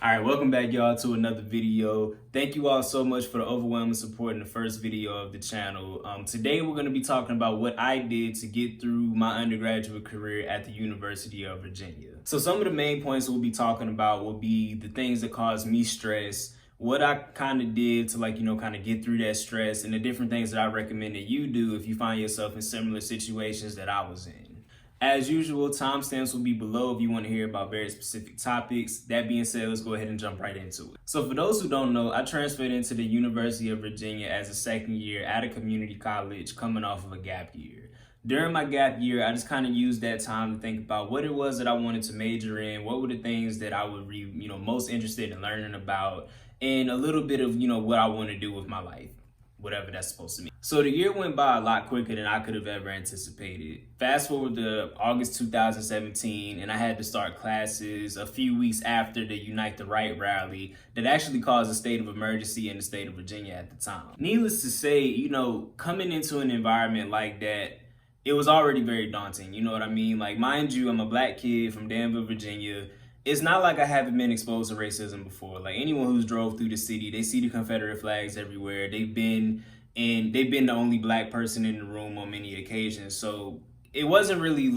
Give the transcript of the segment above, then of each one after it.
All right, welcome back, y'all, to another video. Thank you all so much for the overwhelming support in the first video of the channel. Today, we're going to be talking about what I did to get through my undergraduate career at the University of Virginia. So some of the main points we'll be talking about will be the things that caused me stress, what I kind of did to kind of get through that stress, and the different things that I recommend that you do if you find yourself in similar situations that I was in. As usual, timestamps will be below if you want to hear about very specific topics. That being said, let's go ahead and jump right into it. So for those who don't know, I transferred into the University of Virginia as a second year at a community college coming off of a gap year. During my gap year, I just kind of used that time to think about what it was that I wanted to major in, what were the things that I would be, most interested in learning about, and a little bit of, what I want to do with my life, whatever that's supposed to mean. So the year went by a lot quicker than I could have ever anticipated. Fast forward to August 2017, and I had to start classes a few weeks after the Unite the Right rally that actually caused a state of emergency in the state of Virginia at the time. Needless to say, coming into an environment like that, it was already very daunting, you know what I mean? Like, mind you, I'm a black kid from Danville, Virginia. It's not like I haven't been exposed to racism before. Like, anyone who's drove through the city, they see the Confederate flags everywhere. They've been the only black person in the room on many occasions. So it wasn't really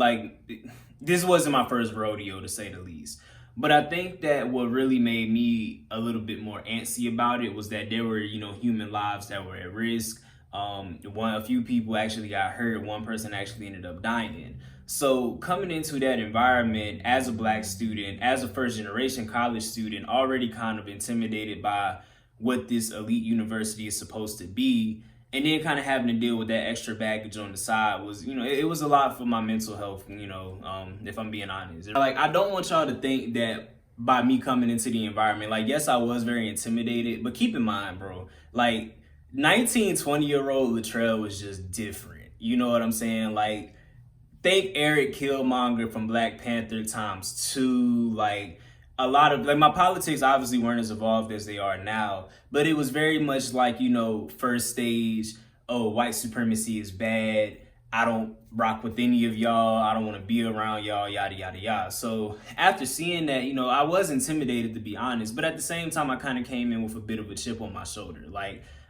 this wasn't my first rodeo, to say the least. But I think that what really made me a little bit more antsy about it was that there were, human lives that were at risk. A few people actually got hurt. One person actually ended up dying. So coming into that environment as a black student, as a first generation college student, already kind of intimidated by what this elite university is supposed to be, and then kind of having to deal with that extra baggage on the side was, it was a lot for my mental health, if I'm being honest. Like, I don't want y'all to think that by me coming into the environment, yes, I was very intimidated, but keep in mind, bro, 19, 20-year-old Latrell was just different. You know what I'm saying? Think Eric Killmonger from Black Panther ×2. A lot of my politics obviously weren't as evolved as they are now, but it was very much first stage. Oh, white supremacy is bad. I don't rock with any of y'all. I don't want to be around y'all, yada, yada, yada. So after seeing that, I was intimidated, to be honest, but at the same time, I kind of came in with a bit of a chip on my shoulder.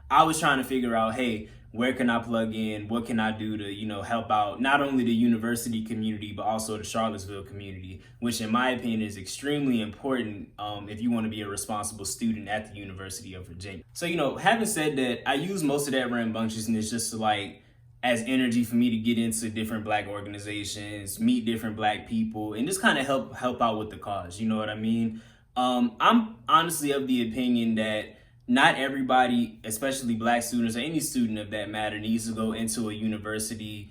I was trying to figure out, hey, where can I plug in? What can I do to, help out not only the university community, but also the Charlottesville community, which in my opinion is extremely important if you want to be a responsible student at the University of Virginia. So, having said that, I use most of that rambunctiousness just to as energy for me to get into different black organizations, meet different black people, and just kind of help out with the cause. You know what I mean? I'm honestly of the opinion that not everybody, especially black students or any student of that matter, needs to go into a university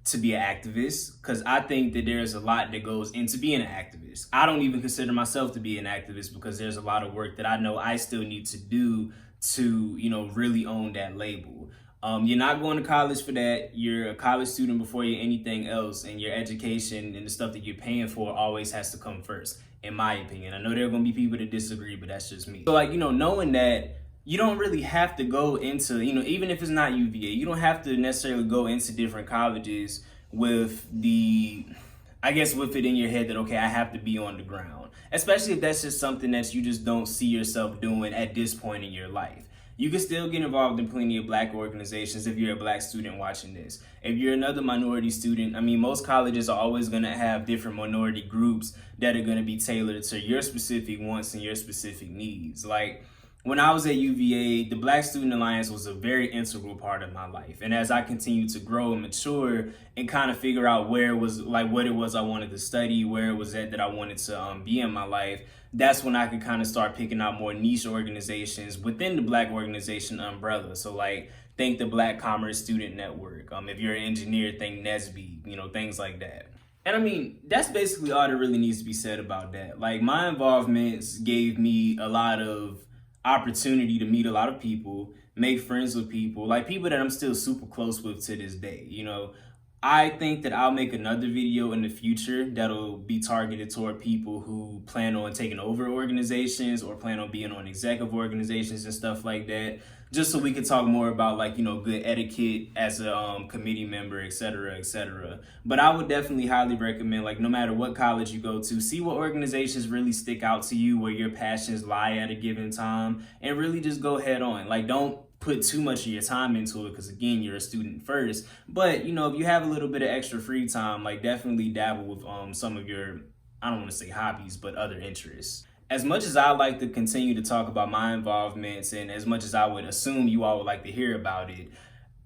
to be an activist, because I think that there's a lot that goes into being an activist. I don't even consider myself to be an activist because there's a lot of work that I know I still need to do to, really own that label. You're not going to college for that. You're a college student before you're anything else, and your education and the stuff that you're paying for always has to come first, in my opinion. I know there are going to be people that disagree, but that's just me. So knowing that you don't really have to go into, even if it's not UVA, you don't have to necessarily go into different colleges with with it in your head that, okay, I have to be on the ground, especially if that's just something that you just don't see yourself doing at this point in your life. You can still get involved in plenty of black organizations if you're a black student watching this. If you're another minority student, most colleges are always going to have different minority groups that are going to be tailored to your specific wants and your specific needs. When I was at UVA, the Black Student Alliance was a very integral part of my life. And as I continued to grow and mature and kind of figure out where it was, what it was I wanted to study, where it was that I wanted to be in my life, that's when I could kind of start picking out more niche organizations within the Black organization umbrella. So think the Black Commerce Student Network. If you're an engineer, think NSBE, things like that. And that's basically all that really needs to be said about that. My involvements gave me a lot of opportunity to meet a lot of people, make friends with people, people that I'm still super close with to this day. I think that I'll make another video in the future that'll be targeted toward people who plan on taking over organizations or plan on being on executive organizations and stuff like that, just so we can talk more about like, good etiquette as a committee member, et cetera, et cetera. But I would definitely highly recommend, like, no matter what college you go to, see what organizations really stick out to you, where your passions lie at a given time, and really just go head on. Like, don't put too much of your time into it, because again, you're a student first. But if you have a little bit of extra free time, like, definitely dabble with some of your, I don't want to say hobbies, but other interests. As much as I like to continue to talk about my involvements, and as much as I would assume you all would like to hear about it,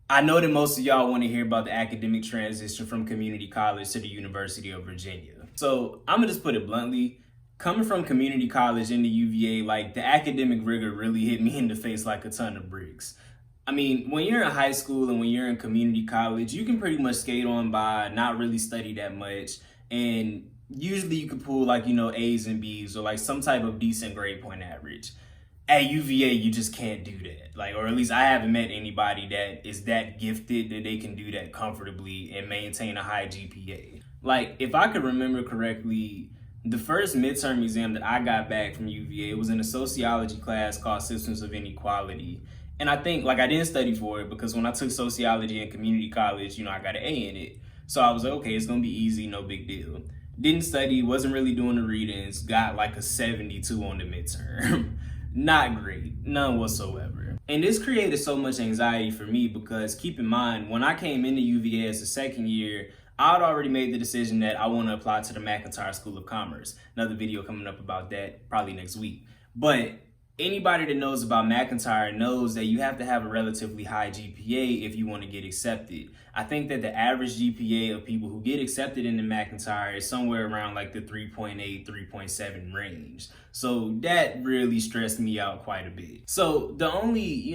I know that most of y'all want to hear about the academic transition from community college to the University of Virginia. So I'm gonna just put it bluntly. Coming from community college into UVA, like, the academic rigor really hit me in the face like a ton of bricks. I mean, when you're in high school and when you're in community college, you can pretty much skate on by, not really study that much, and usually you can pull like, A's and B's or like some type of decent grade point average. At UVA, you just can't do that. Like, or at least I haven't met anybody that is that gifted that they can do that comfortably and maintain a high GPA. Like, if I could remember correctly, the first midterm exam that I got back from UVA, it was in a sociology class called Systems of Inequality. And I think, like, I didn't study for it because when I took sociology in community college, I got an A in it. So I was like, okay, it's gonna be easy, no big deal. Didn't study, wasn't really doing the readings, got like a 72 on the midterm. Not great, none whatsoever. And this created so much anxiety for me because, keep in mind, when I came into UVA as a second year, I'd already made the decision that I want to apply to the McIntyre School of Commerce. Another video coming up about that probably next week. But anybody that knows about McIntyre knows that you have to have a relatively high GPA if you want to get accepted. I think that the average GPA of people who get accepted into McIntyre is somewhere around like the 3.8, 3.7 range. So that really stressed me out quite a bit. So the only,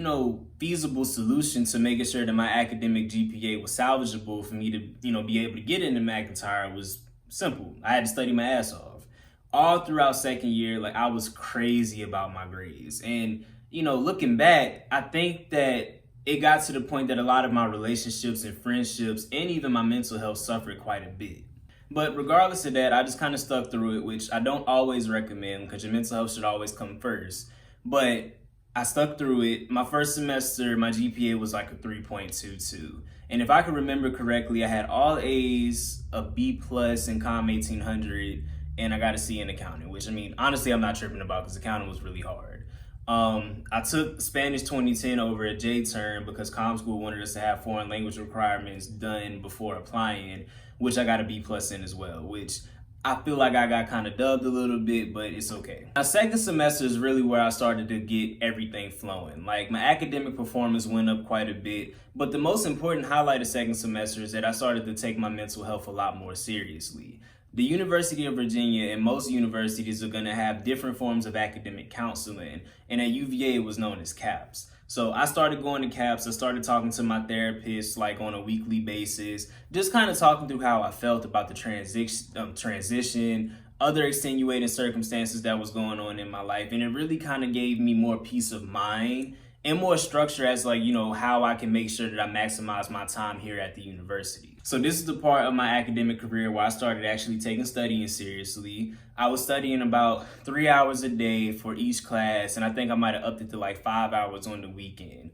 feasible solution to making sure that my academic GPA was salvageable for me to, be able to get into McIntyre was simple. I had to study my ass off. All throughout second year, like, I was crazy about my grades. And, looking back, I think that it got to the point that a lot of my relationships and friendships and even my mental health suffered quite a bit. But regardless of that, I just kind of stuck through it, which I don't always recommend because your mental health should always come first. But I stuck through it. My first semester, my GPA was like a 3.22. And if I could remember correctly, I had all A's, a B plus in COM 1800, and I got a C in accounting, which, I mean, honestly, I'm not tripping about because accounting was really hard. I took Spanish 2010 over a J-term because comm school wanted us to have foreign language requirements done before applying, which I got a B plus in as well, which I feel like I got kind of dubbed a little bit, but it's okay. My second semester is really where I started to get everything flowing. Like, my academic performance went up quite a bit, but the most important highlight of second semester is that I started to take my mental health a lot more seriously. The University of Virginia and most universities are going to have different forms of academic counseling, and at UVA it was known as CAPS. So I started going to CAPS. I started talking to my therapist like on a weekly basis, just kind of talking through how I felt about the transition, other extenuating circumstances that was going on in my life, and it really kind of gave me more peace of mind and more structure as like, how I can make sure that I maximize my time here at the university. So this is the part of my academic career where I started actually taking studying seriously. I was studying about 3 hours a day for each class, and I think I might have upped it to like 5 hours on the weekend.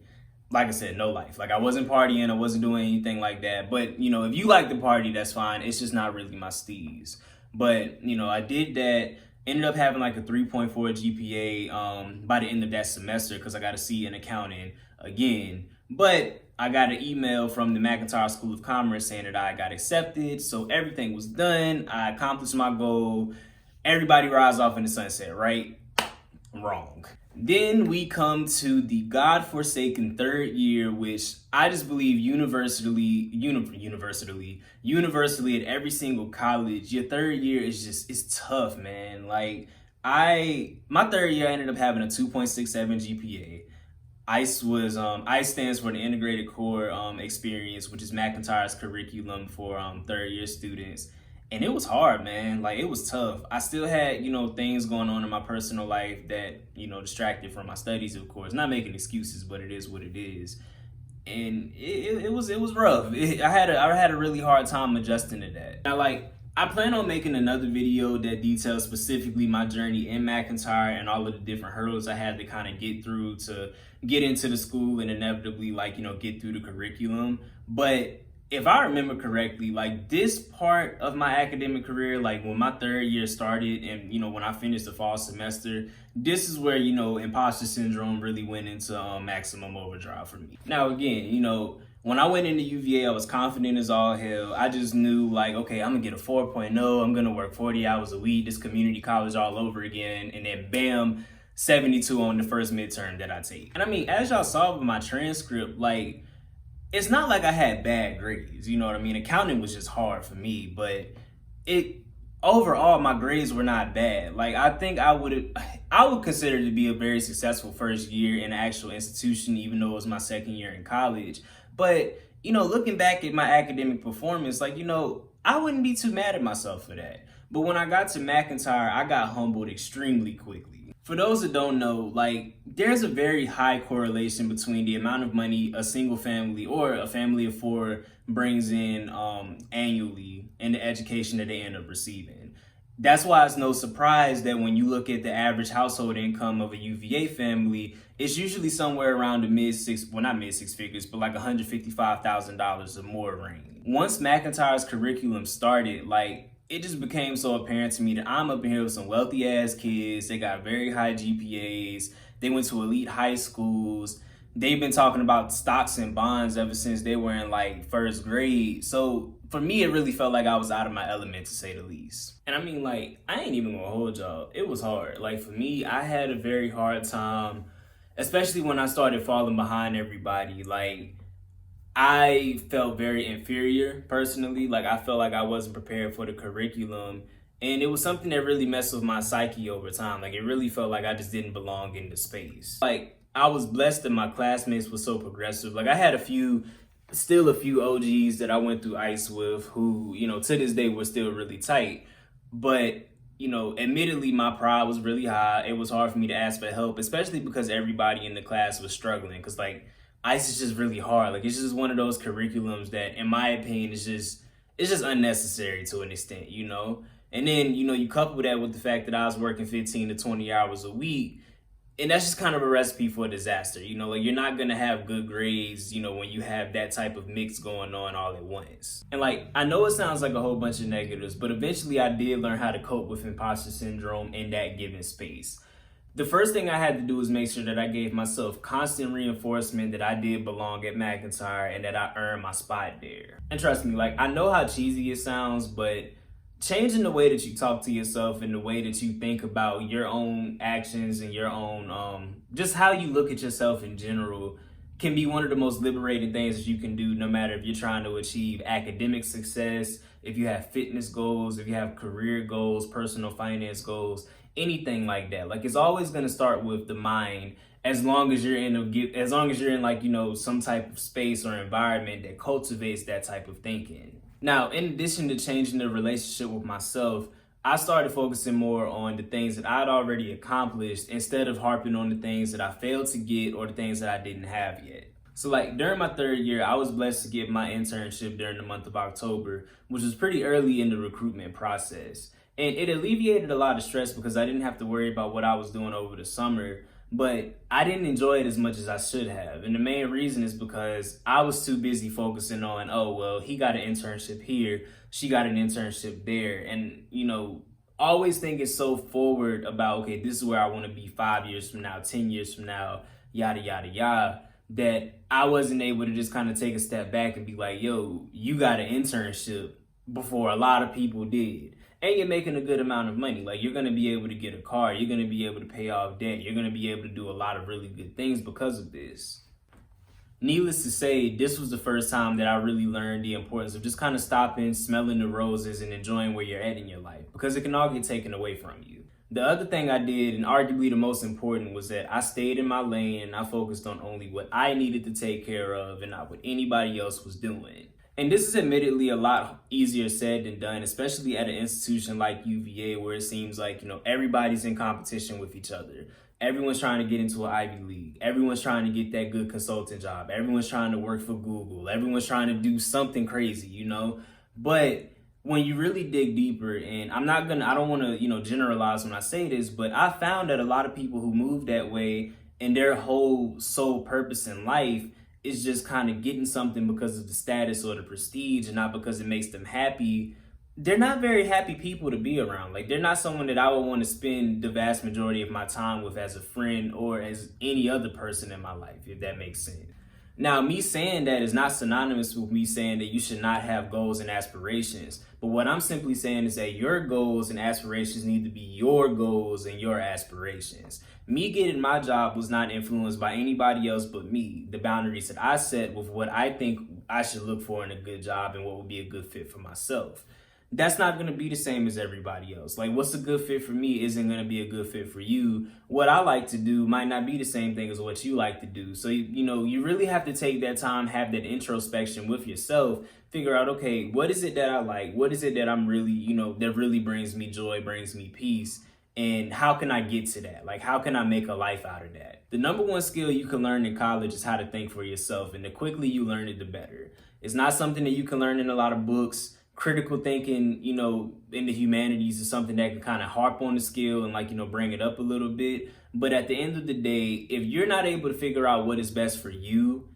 Like I said, no life. Like, I wasn't partying, I wasn't doing anything like that. But, if you like to party, that's fine. It's just not really my steez. But, I did that. Ended up having like a 3.4 GPA by the end of that semester because I got a C in accounting again. But I got an email from the McIntyre School of Commerce saying that I got accepted. So everything was done. I accomplished my goal. Everybody rides off in the sunset, right? Wrong. Then we come to the godforsaken third year, which I just believe universally at every single college, your third year it's tough, man. Like, my third year, I ended up having a 2.67 GPA. ICE stands for the Integrated Core Experience, which is McIntyre's curriculum for third year students. And it was hard, man. Like, it was tough. I still had, things going on in my personal life that, distracted from my studies, of course. Not making excuses, but it is what it is. and it was rough. I had a really hard time adjusting to that. Now, like, I plan on making another video that details specifically my journey in McIntyre and all of the different hurdles I had to kind of get through to get into the school and inevitably, like, get through the curriculum. But if I remember correctly, like, this part of my academic career, like when my third year started and, when I finished the fall semester, this is where, imposter syndrome really went into maximum overdrive for me. Now, again, when I went into UVA, I was confident as all hell. I just knew, like, okay, I'm gonna get a 4.0. I'm gonna work 40 hours a week, this community college all over again. And then bam, 72 on the first midterm that I take. And I mean, as y'all saw with my transcript, like, it's not like I had bad grades, you know what I mean? Accounting was just hard for me, but overall, my grades were not bad. Like, I think I would consider it to be a very successful first year in an actual institution, even though it was my second year in college. But, looking back at my academic performance, like, I wouldn't be too mad at myself for that. But when I got to McIntyre, I got humbled extremely quickly. For those that don't know, like, there's a very high correlation between the amount of money a single family or a family of four brings in annually and the education that they end up receiving. That's why it's no surprise that when you look at the average household income of a UVA family, it's usually somewhere around the not mid six figures, but like $155,000 or more range. Once McIntyre's curriculum started, like, it just became so apparent to me that I'm up in here with some wealthy ass kids. They got very high GPAs. They went to elite high schools. They've been talking about stocks and bonds ever since they were in like first grade. So for me, it really felt like I was out of my element, to say the least. And I mean, like, I ain't even gonna hold y'all. It was hard. Like, for me, I had a very hard time, especially when I started falling behind everybody. Like, I felt very inferior personally. Like, I felt like I wasn't prepared for the curriculum. And it was something that really messed with my psyche over time. Like, it really felt like I just didn't belong in the space. Like, I was blessed that my classmates were so progressive. Like, I had still a few OGs that I went through ICE with who, to this day were still really tight. But, admittedly, my pride was really high. It was hard for me to ask for help, especially because everybody in the class was struggling. Because, like, ICE is just really hard. Like, it's just one of those curriculums that, in my opinion, it's just unnecessary to an extent, And then, you couple that with the fact that I was working 15 to 20 hours a week, and that's just kind of a recipe for a disaster. Like, you're not going to have good grades, when you have that type of mix going on all at once. And, like, I know it sounds like a whole bunch of negatives, but eventually I did learn how to cope with imposter syndrome in that given space. The first thing I had to do was make sure that I gave myself constant reinforcement that I did belong at McIntyre and that I earned my spot there. And trust me, like, I know how cheesy it sounds, but changing the way that you talk to yourself and the way that you think about your own actions and your own, just how you look at yourself in general can be one of the most liberating things that you can do, no matter if you're trying to achieve academic success, if you have fitness goals, if you have career goals, personal finance goals, anything like that. Like, it's always going to start with the mind, as long as you're in like, some type of space or environment that cultivates that type of thinking. Now, in addition to changing the relationship with myself, I started focusing more on the things that I'd already accomplished instead of harping on the things that I failed to get or the things that I didn't have yet. So, like, during my third year, I was blessed to get my internship during the month of October, which was pretty early in the recruitment process. And it alleviated a lot of stress because I didn't have to worry about what I was doing over the summer, but I didn't enjoy it as much as I should have. And the main reason is because I was too busy focusing on, oh, well, he got an internship here, she got an internship there. And, always thinking so forward about, okay, this is where I want to be 5 years from now, 10 years from now, yada, yada, yada, that I wasn't able to just kind of take a step back and be like, yo, you got an internship before a lot of people did. And you're making a good amount of money. Like, you're going to be able to get a car. You're going to be able to pay off debt. You're going to be able to do a lot of really good things because of this. Needless to say, this was the first time that I really learned the importance of just kind of stopping, smelling the roses, and enjoying where you're at in your life, because it can all get taken away from you. The other thing I did, and arguably the most important, was that I stayed in my lane and I focused on only what I needed to take care of and not what anybody else was doing. And this is admittedly a lot easier said than done, especially at an institution like UVA, where it seems like, everybody's in competition with each other. Everyone's trying to get into an Ivy League. Everyone's trying to get that good consultant job. Everyone's trying to work for Google. Everyone's trying to do something crazy, But when you really dig deeper, and I don't want to, generalize when I say this, but I found that a lot of people who move that way and their whole sole purpose in life is just kind of getting something because of the status or the prestige and not because it makes them happy. They're not very happy people to be around. Like, they're not someone that I would want to spend the vast majority of my time with as a friend or as any other person in my life, if that makes sense. Now, me saying that is not synonymous with me saying that you should not have goals and aspirations. But what I'm simply saying is that your goals and aspirations need to be your goals and your aspirations. Me getting my job was not influenced by anybody else but me. The boundaries that I set with what I think I should look for in a good job and what would be a good fit for myself. That's not going to be the same as everybody else. Like, what's a good fit for me isn't going to be a good fit for you. What I like to do might not be the same thing as what you like to do. So, you really have to take that time, have that introspection with yourself, figure out, okay, what is it that I like? What is it that I'm really, that really brings me joy, brings me peace? And how can I get to that? Like, how can I make a life out of that? The number one skill you can learn in college is how to think for yourself. And the quickly you learn it, the better. It's not something that you can learn in a lot of books. Critical thinking, in the humanities is something that can kind of harp on the skill and bring it up a little bit. But at the end of the day, if you're not able to figure out what is best for you,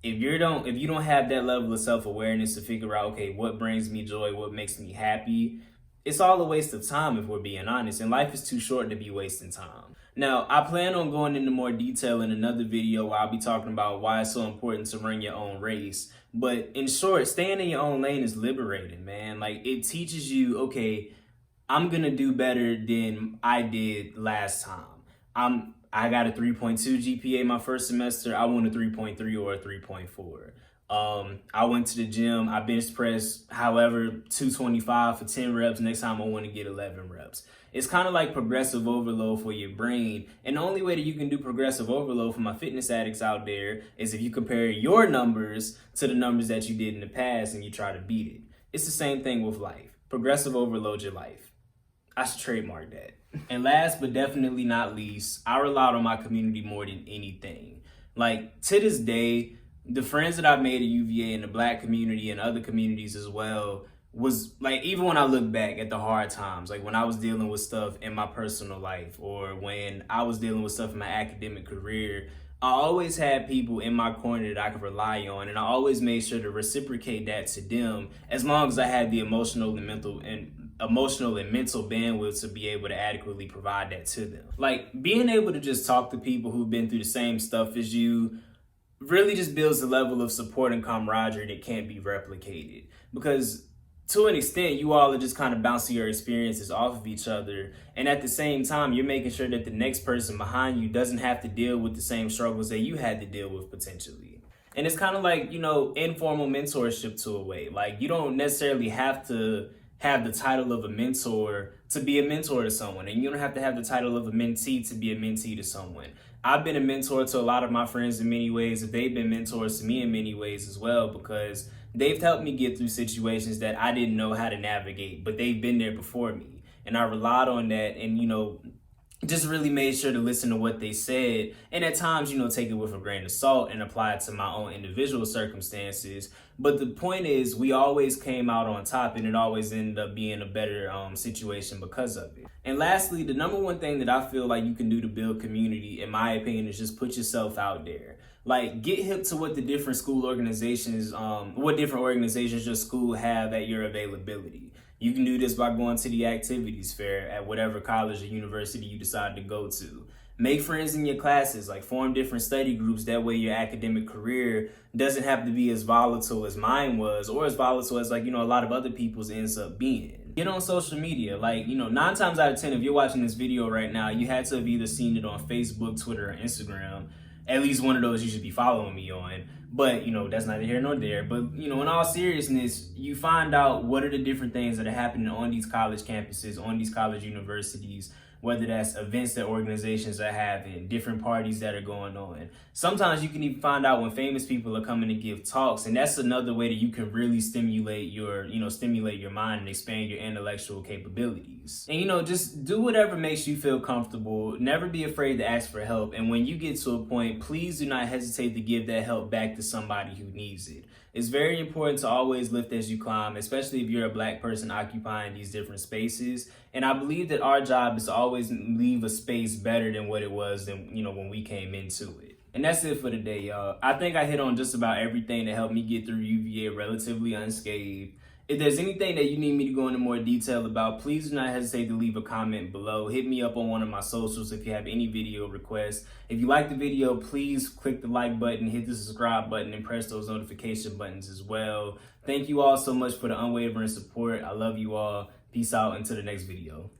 if you don't have that level of self-awareness to figure out, okay, what brings me joy, what makes me happy, it's all a waste of time if we're being honest. And life is too short to be wasting time. Now, I plan on going into more detail in another video where I'll be talking about why it's so important to run your own race. But in short, staying in your own lane is liberating, man. Like, it teaches you, okay, I'm going to do better than I did last time. I got a 3.2 GPA my first semester. I want a 3.3 or a 3.4. I went to the gym. I bench pressed, 225 for 10 reps. Next time I want to get 11 reps. It's kind of like progressive overload for your brain. And the only way that you can do progressive overload for my fitness addicts out there is if you compare your numbers to the numbers that you did in the past and you try to beat it. It's the same thing with life. Progressive overload your life. I should trademark that. And last but definitely not least, I relied on my community more than anything. Like, to this day, the friends that I've made at UVA and the Black community and other communities as well was like, even when I look back at the hard times, like when I was dealing with stuff in my personal life or when I was dealing with stuff in my academic career, I always had people in my corner that I could rely on, and I always made sure to reciprocate that to them as long as I had the emotional and mental bandwidth to be able to adequately provide that to them. Like, being able to just talk to people who've been through the same stuff as you really just builds a level of support and camaraderie that can't be replicated. Because to an extent, you all are just kind of bouncing your experiences off of each other. And at the same time, you're making sure that the next person behind you doesn't have to deal with the same struggles that you had to deal with potentially. And it's kind of like, informal mentorship to a way. Like, you don't necessarily have to have the title of a mentor to be a mentor to someone. And you don't have to have the title of a mentee to be a mentee to someone. I've been a mentor to a lot of my friends in many ways, and they've been mentors to me in many ways as well, because they've helped me get through situations that I didn't know how to navigate, but they've been there before me. And I relied on that and, just really made sure to listen to what they said. And at times, take it with a grain of salt and apply it to my own individual circumstances. But the point is, we always came out on top, and it always ended up being a better situation because of it. And lastly, the number one thing that I feel like you can do to build community, in my opinion, is just put yourself out there. Like, get hip to what the different school organizations, what different organizations your school have at your availability. You can do this by going to the activities fair at whatever college or university you decide to go to. Make friends in your classes, like form different study groups. That way your academic career doesn't have to be as volatile as mine was, or as volatile as a lot of other people's ends up being. Get on social media. 9 times out of 10, if you're watching this video right now, you had to have either seen it on Facebook, Twitter, or Instagram. At least one of those you should be following me on. But, that's neither here nor there. But, in all seriousness, you find out what are the different things that are happening on these college campuses, on these college universities, whether that's events that organizations are having, different parties that are going on. Sometimes you can even find out when famous people are coming to give talks, and that's another way that you can really stimulate your mind and expand your intellectual capabilities. And just do whatever makes you feel comfortable. Never be afraid to ask for help. And when you get to a point, please do not hesitate to give that help back to somebody who needs it. It's very important to always lift as you climb, especially if you're a Black person occupying these different spaces. And I believe that our job is to always leave a space better than what it was when we came into it. And that's it for today, y'all. I think I hit on just about everything that helped me get through UVA relatively unscathed. If there's anything that you need me to go into more detail about, please do not hesitate to leave a comment below. Hit me up on one of my socials if you have any video requests. If you like the video, please click the like button, hit the subscribe button, and press those notification buttons as well. Thank you all so much for the unwavering support. I love you all. Peace out until the next video.